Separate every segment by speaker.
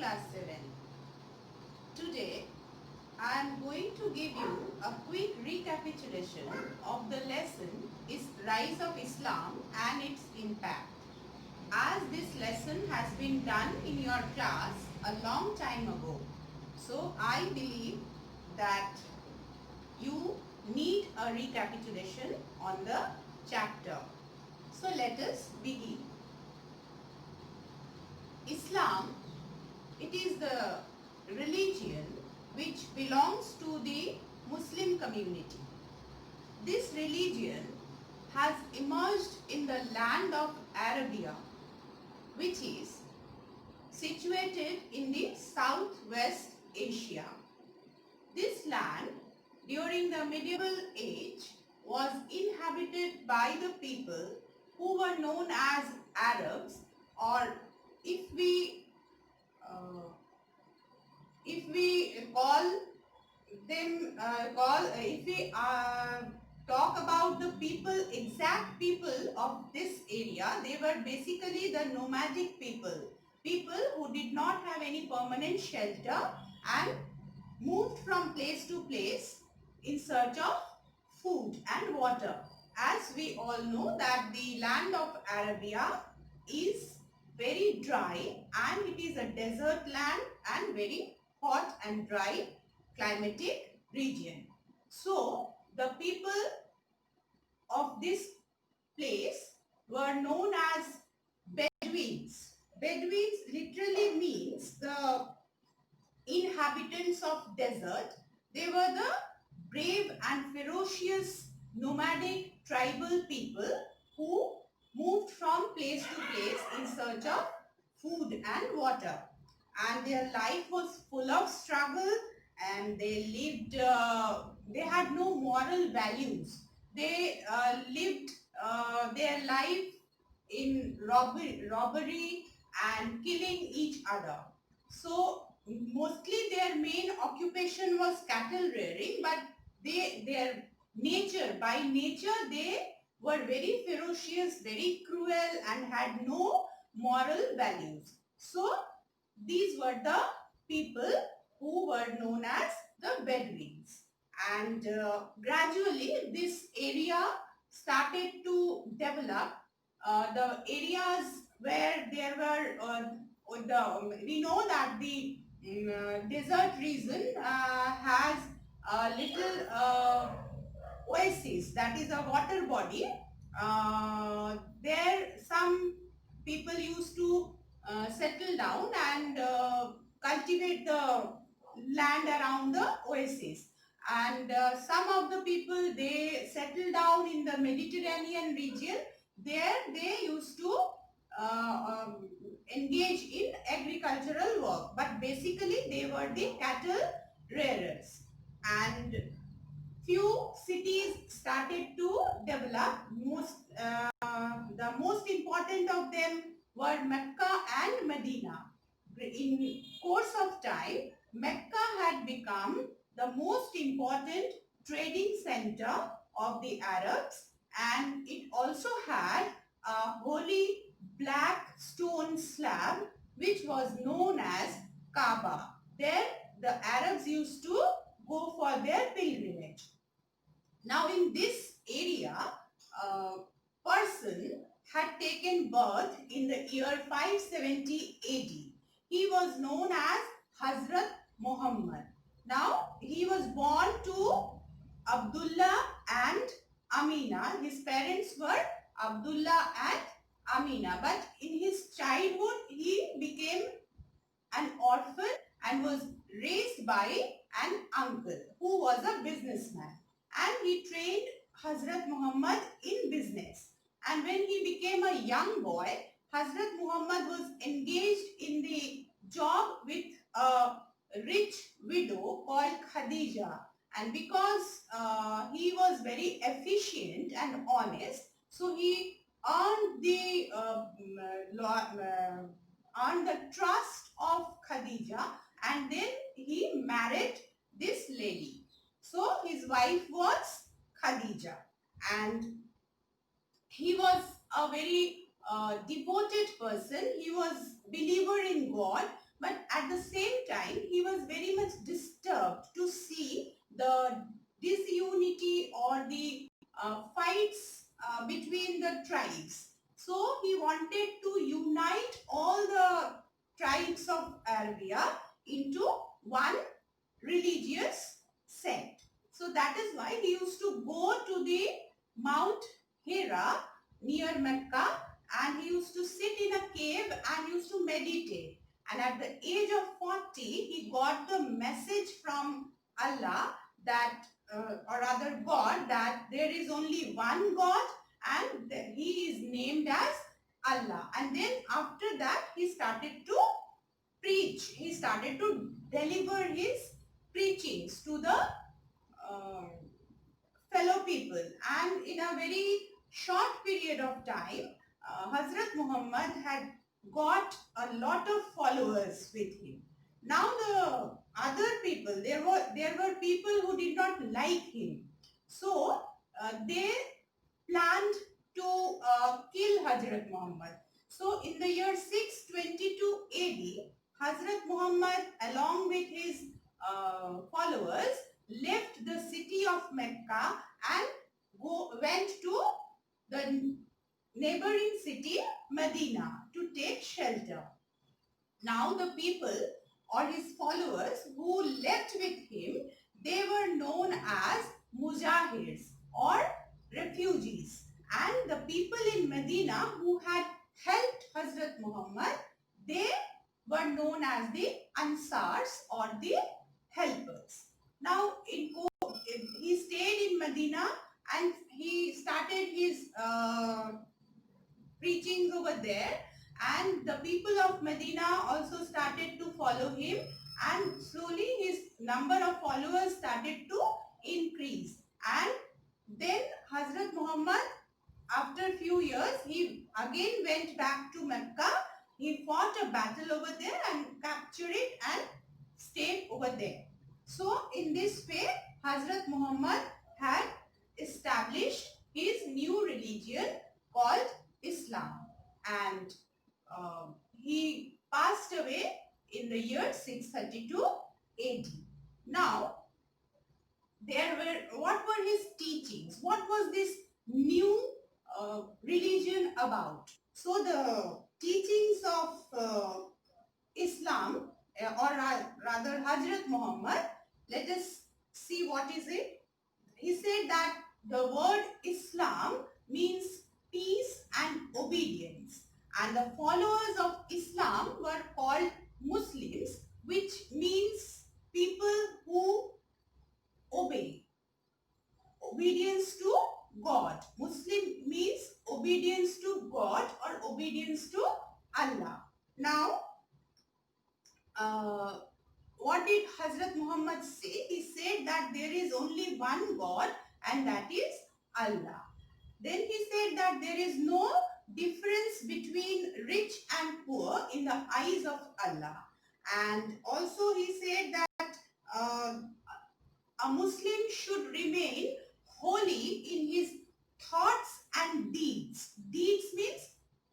Speaker 1: class 7. Today I am going to give you a quick recapitulation of the lesson is Rise of Islam and its impact. As this lesson has been done in your class a long time ago, so I believe that you need a recapitulation on the chapter. So let us begin. Islam, it is the religion which belongs to the Muslim community. This religion has emerged in the land of Arabia, which is situated in the Southwest Asia. This land during the medieval age was inhabited by the people who were known as Arabs, or if we call them if we talk about the exact people of this area, they were basically the nomadic people who did not have any permanent shelter and moved from place to place in search of food and water. As we all know that the land of Arabia is very dry and it is a desert land and very hot and dry climatic region. So the people of this place were known as Bedouins. Bedouins literally means the inhabitants of desert. They were the brave and ferocious nomadic tribal people who moved from place to place in search of food and water. And their life was full of struggle, and they had no moral values. They lived their life in robbery and killing each other. So mostly their main occupation was cattle rearing, but by nature they were very ferocious, very cruel, and had no moral values. So these were the people who were known as the Bedouins. And gradually this area started to develop. The areas where there were, we know that the desert region has a little oasis, that is a water body. There some people used to settle down and cultivate the land around the oasis. And some of the people, they settled down in the Mediterranean region. There they used to engage in agricultural work, but basically they were the cattle rearers. And few cities started to develop. The most important of them were Mecca and Medina. In course of time, Mecca had become the most important trading center of the Arabs, and it also had a holy black stone slab which was known as Kaaba. There the Arabs used to go for their pilgrimage. Now in this area, a person had taken birth in the year 570 AD. He was known as Hazrat Muhammad. Now he was born to Abdullah and Amina. His parents were Abdullah and Amina, but in his childhood he became an orphan and was raised by an uncle who was a businessman, and he trained Hazrat Muhammad in business. And when he became a young boy, Hazrat Muhammad was engaged in the job with a rich widow called Khadija. And because he was very efficient and honest, so he earned the trust of Khadija, and then he married this lady. So his wife was Khadija, and he was a very devoted person. He was believer in God, but at the wanted to unite all the tribes of Arabia into one religious sect. So that is why he used to go to the Mount Hira near Mecca, and he used to sit in a cave and used to meditate. And at the age of 40, he got the message from Allah that, or rather God, that there is only one God and he is named as Allah. And then after that, he started to preach. He started to deliver his preachings to the fellow people, and in a very short period of time, Hazrat Muhammad had got a lot of followers with him. Now the other people, there were people who did not like him, so they planned to kill Hazrat Muhammad. So in the year 622 AD, Hazrat Muhammad, along with his followers, left the city of Mecca and went to the neighboring city Medina to take shelter. Now the people or his followers who left with him, they were known as mujahirs or refugees. And the people in Medina who had helped Hazrat Muhammad, they were known as the Ansars or the helpers. Now, he stayed in Medina and he started his preachings over there, and the people of Medina also started to follow him, and slowly his number of followers started to increase. And then Hazrat Muhammad, after a few years, he again went back to Mecca. He fought a battle over there and captured it and stayed over there. So in this way, Hazrat Muhammad had established his new religion called Islam, and he passed away in the year 632 AD. Now, what were his teachings? What was this new religion about? So the teachings of Islam, or rather Hazrat Muhammad, let us see what is it. He said that the word Islam means peace and obedience, and the followers of Islam were called Muslims, which means people who obey. Obedience to God. Muslim means obedience to God or obedience to Allah. Now, what did Hazrat Muhammad say? He said that there is only one God, and that is Allah. Then he said that there is no difference between rich and poor in the eyes of Allah. And also he said that a Muslim should remain holy in his thoughts and deeds. Deeds means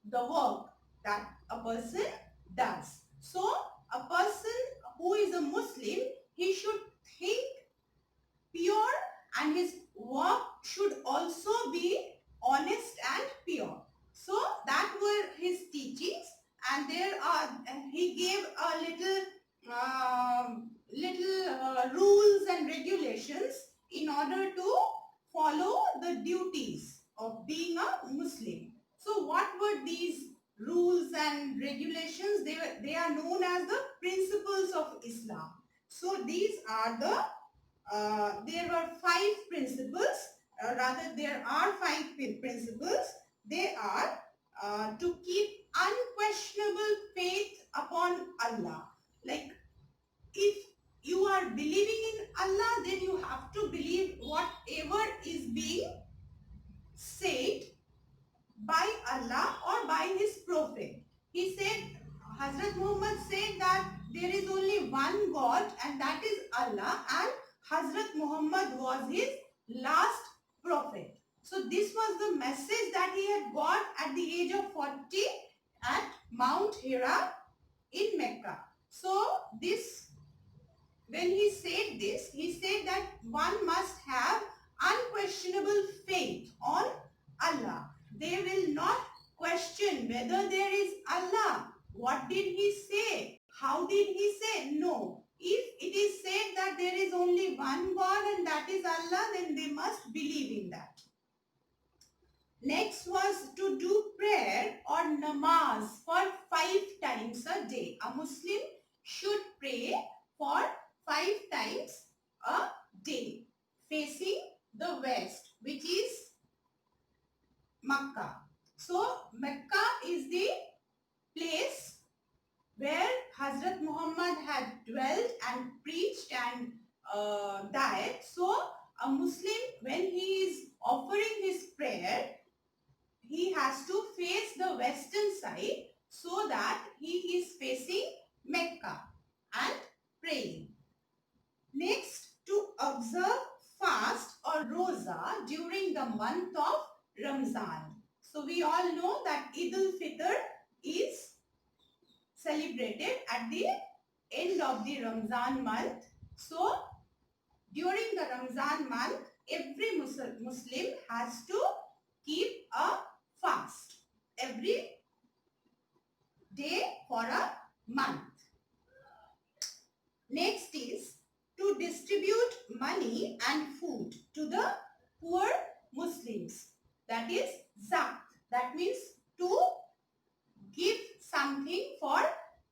Speaker 1: the work that a person does. So a person who is a Muslim, he should think pure, and his work should also be honest and pure. So that were his teachings, and he gave a little rules and regulations in order to follow the duties of being a Muslim. So what were these rules and regulations? They are known as the principles of Islam. So these are there were 5 principles, rather there are 5 principles. They are to keep unquestionable faith upon Allah. Like, if you are believing in Allah, then you have to believe whatever is being said by Allah or by his prophet. He said, Hazrat Muhammad said that there is only one God, and that is Allah, and Hazrat Muhammad was his last prophet. So this was the message that he had got at the age of 40 at Mount Hira in Mecca. So when he said this, he said that one must have unquestionable faith on Allah. They will not question whether there is Allah. What did he say? How did he say? No. If it is said that there is only one God and that is Allah, then they must believe in that. Next was to do prayer or namaz for 5 times a day. A Muslim should pray for 5 times a day, facing the west, which is Makkah. So Mecca is the place where Hazrat Muhammad had dwelt and preached and died. So a Muslim, when he is offering his prayer, he has to face the western side so that he is facing Mecca and praying. Next, to observe fast or roza during the month of Ramzan. So we all know that Eid al-Fitr is celebrated at the end of the Ramzan month. So during the Ramzan month, every Muslim has to keep a fast every day for a month. Next is to distribute money and food to the poor Muslims. That is zakat. That means to give something for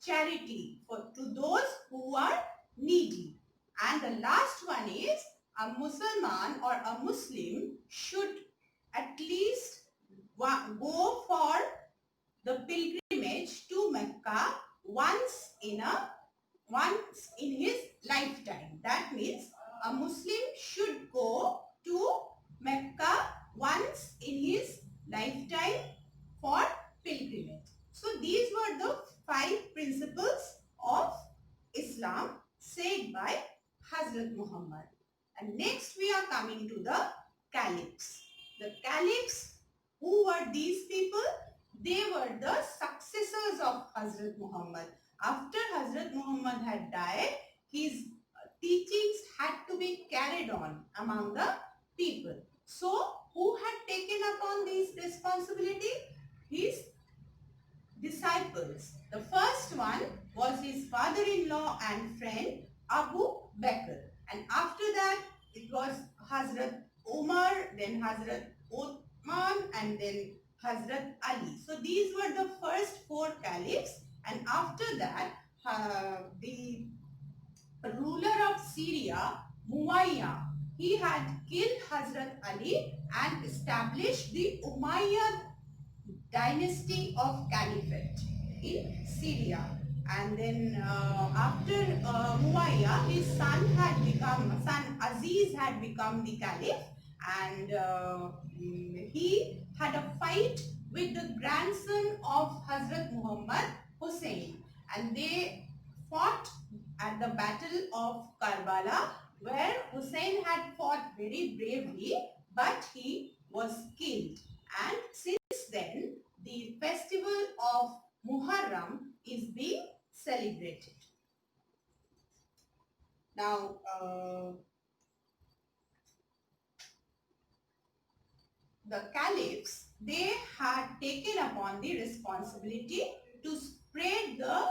Speaker 1: charity to those who are needy. And the last one is a Musliman or a Muslim should at least go for the pilgrimage to Mecca once in his lifetime. That means a Muslim should go to Mecca once in his lifetime for pilgrimage. So these were the 5 principles of Islam said by Hazrat Muhammad. And next we are coming to the caliphs. The caliphs, who were these people? They were the successors of Hazrat Muhammad. After Hazrat Muhammad had died, his teachings had to be carried on among the people. So, who had taken upon this responsibility? His disciples. The first one was his father-in-law and friend Abu Bakr. And after that, it was Hazrat Umar, then Hazrat Uthman, and then Hazrat Ali. So these were the first 4 caliphs. And after that, the ruler of Syria, Muawiyah, he had killed Hazrat Ali and established the Umayyad dynasty of caliphate in Syria. And then after Muawiyah, his son Aziz had become the caliph, and he had a fight with the grandson of Hazrat Muhammad, Hussein, and they fought at the battle of Karbala, where Hussein had fought very bravely, but he was killed. And since then, the festival of Muharram is being celebrated. Now, the caliphs, they had taken upon the responsibility to spread the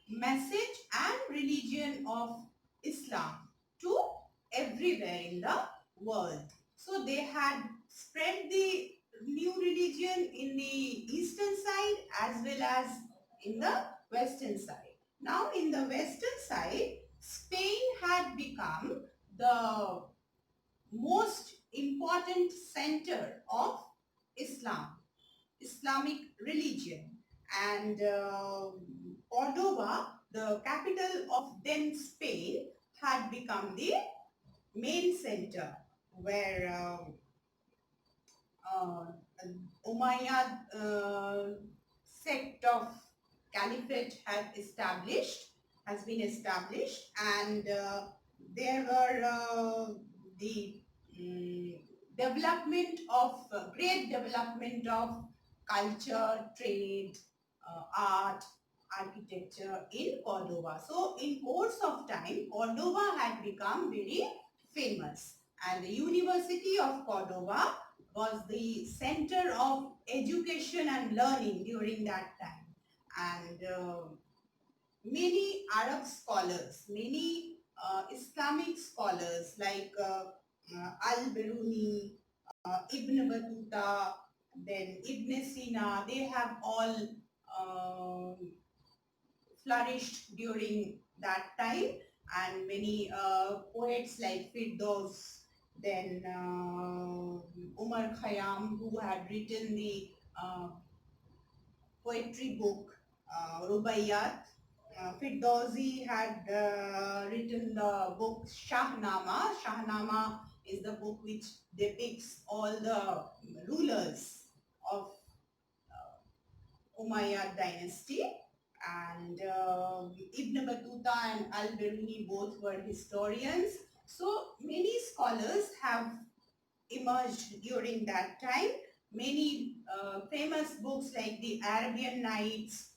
Speaker 1: message and religion of Islam to everywhere in the world. So they had spread the new religion in the eastern side as well as in the western side. Now in the western side, Spain had become the most important center of Islamic religion, and Cordoba, the capital of then Spain, had become the main center where Umayyad sect of caliphate has been established, and there were the great development of culture, trade, art, architecture in Cordoba. So in course of time, Cordoba had become very famous, and the University of Cordoba was the center of education and learning during that time. And many Arab scholars, many Islamic scholars like Al-Biruni, Ibn Battuta, then Ibn Sina, they have all flourished during that time, and many poets like Firdaus, then Umar Khayyam, who had written the poetry book Rubaiyat. Firdausi had written the book Shahnama. Shahnama is the book which depicts all the rulers of Umayyad dynasty. And Ibn Battuta and Al-Biruni both were historians. So many scholars have emerged during that time. Many famous books like the Arabian Nights,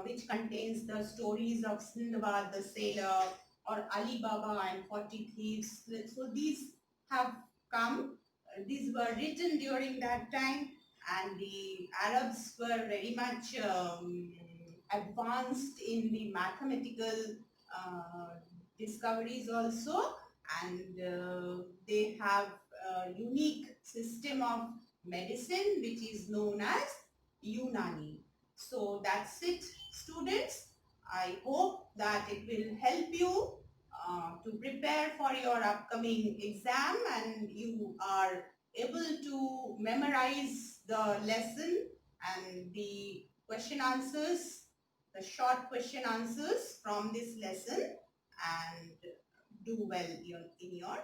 Speaker 1: which contains the stories of Sindbad the sailor, or Ali Baba and 40 Thieves. So these have come. These were written during that time, and the Arabs were very much advanced in the mathematical discoveries also, and they have a unique system of medicine which is known as Unani. So that's it, students. I hope that it will help you to prepare for your upcoming exam, and you are able to memorize the lesson and the question answers, the short question answers from this lesson, and do well in your